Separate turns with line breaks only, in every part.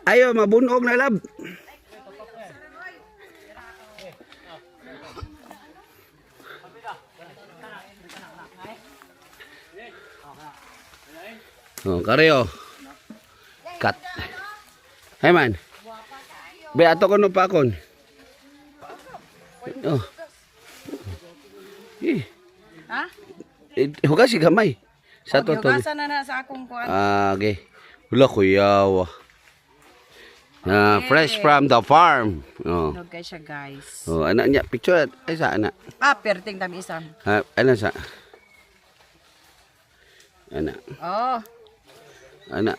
Ayo, mabunog na lab. Oh, karyo. Cut. Hey man. Be ato ko no pa kon. Oh.
Ha?
Hugas si gamay. Sa to to.
Hugasan na sa akong kuan.
Okay. Wala kuyaw. Fresh from the farm. Oh.
Hinog kay siya, guys.
Oh, anak niya picture ay sa anak.
Perting tami isang.
Ano sa? Anak.
Oh,
Anak.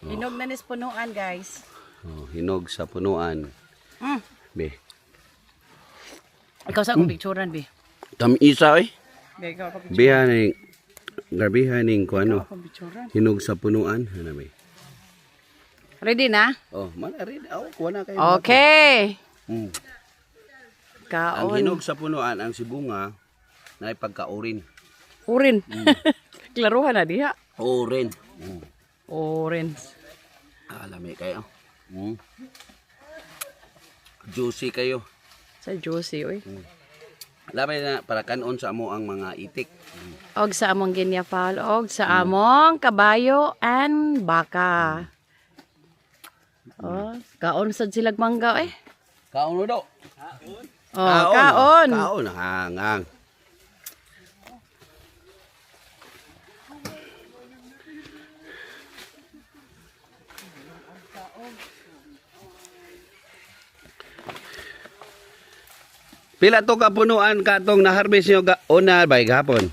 hinog na nis punuan, guys.
Oh, hinog sa punuan. Be.
Ikaw sa akong picturean, be.
Tamisa eh.
Be, ikaw akong picturean.
Bihan ning garbihan ning
Ikaw
kuano.
akong picturean.
Hinog sa punuan, ano be?
Ready na?
Oh, man rin kuha na kayo.
Okay.
Ang
Kaon.
hinog sa punuan ang sibunga na pagka-urin.
Urin. Klaruhan na diha.
Urin.
Orange.
Lami kayo. Juicy kayo.
Sa juicy, oy.
Lami na para kanon sa amo ang mga itik.
Og sa among ginyapal, og sa among kabayo and baka. Oh, kaon sad silag mangga eh.
Kaon do.
Oh, kaon.
Kaon hangang. Pila to ka punuan katong na-harvest nyo una bay gahapon?